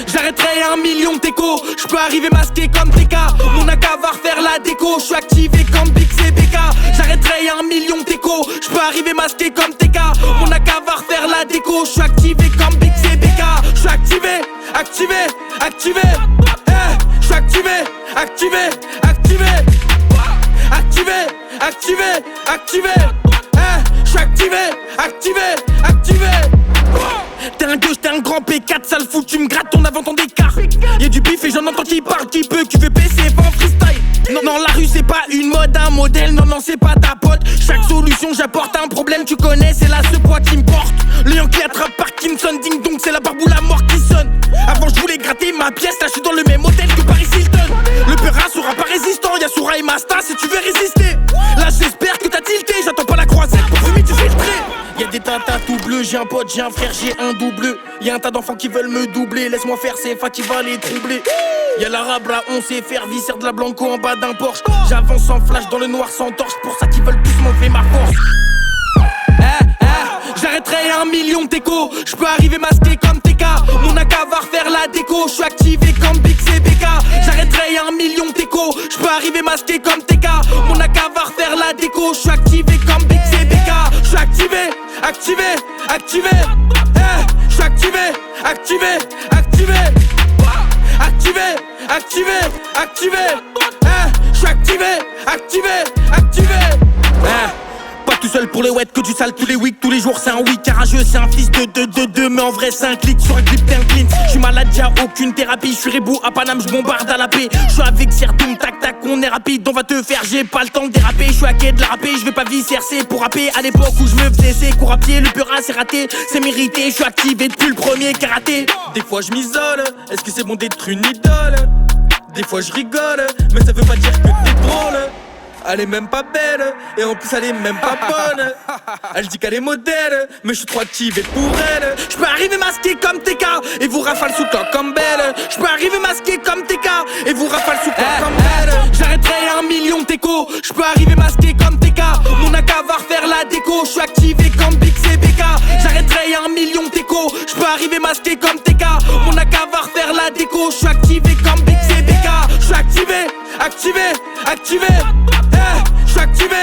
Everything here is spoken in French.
J'arrêterai 1 million d'échos. J'peux arriver masqué comme TK. Mon AK va refaire la déco. J'suis activé comme Big CBK. J'arrêterai 1 million d'échos. J'peux arriver masqué comme TK. Mon AK va refaire la déco. J'suis activé comme Big CBK. J'suis activé, activé. J'suis activé, activé. J'suis activé. T'es un gauche, t'es un grand P4, sale fou, tu me grattes ton avant ton écart. Y'a du bif et j'en entends qui parle, qui peut, qui veut baisser, pas en freestyle. Non, la rue c'est pas une mode, un modèle, non, c'est pas ta pote. Chaque solution j'apporte un problème, tu connais, c'est là ce poids qui me porte. Le Yankee attrape Parkinson, ding dong, c'est la barbe ou la mort qui sonne. Avant je voulais gratter ma pièce, là je suis dans le même hôtel que Paris Hilton. Le Perrin sera pas résistant, y'a Soura et Masta si tu veux résister. Là j'espère que t'as tilté, j'attends pas la croisette pour fumer du filtré. Y'a des tatas tout bleus, j'ai un pote, j'ai un frère, j'ai un double. Y'a un tas d'enfants qui veulent me doubler, laisse-moi faire, c'est Fa qui va les troubler. Y'a l'arabe là, on sait faire, viscère de la Blanco en bas d'un Porsche. J'avance sans flash, dans le noir sans torche, pour ça qu'ils veulent tous m'enlever ma force. J'arrêterai 1 million d'échos. J'peux arriver masqué comme TK. Mon AK va refaire la déco. J'suis activé comme Big CBK. J'arrêterai 1 million d'échos. J'peux arriver masqué comme TK. Mon AK va refaire la déco. J'suis activé comme Big CBK. J'suis activé. J'suis activé. J'suis activé. Pas tout seul pour les wets, que du sale tous les weeks, tous les jours c'est un week. Carageux c'est un fils de 2, mais en vrai c'est un clic sur un clip t'es un clean. J'suis malade, y'a aucune thérapie, j'suis rebou à Paname, j'bombarde à la paix. J'suis avec Serdoum, tac tac, on est rapide, on va te faire, j'ai pas le temps de déraper. J'suis à quai de la rapper, j'vais pas visser pour rapper. À l'époque où j'me faisais ses cours à pied, le Peura c'est raté, c'est mérité. J'suis activé depuis le premier karaté. Des fois j'm'isole, est-ce que c'est bon d'être une idole? Des fois j'rigole, mais ça veut pas dire que t'es drôle. Elle est même pas belle, et en plus elle est même pas bonne. Elle dit qu'elle est modèle, mais je suis trop activé pour elle. Je peux arriver masqué comme TK, et vous rafale sous toi comme belle. Je peux arriver masqué comme TK, et vous rafale sous toi comme belle. J'arrêterai 1 million d'échos. Je peux arriver masqué comme TK. Mon AK va refaire la déco. Je suis activé comme Big CBK. J'arrêterai 1 million d'échos. Je peux arriver masqué comme TK. Mon AK va refaire la déco. Je suis activé comme Big CBK. Je suis activé. Je suis activé. Je suis activé.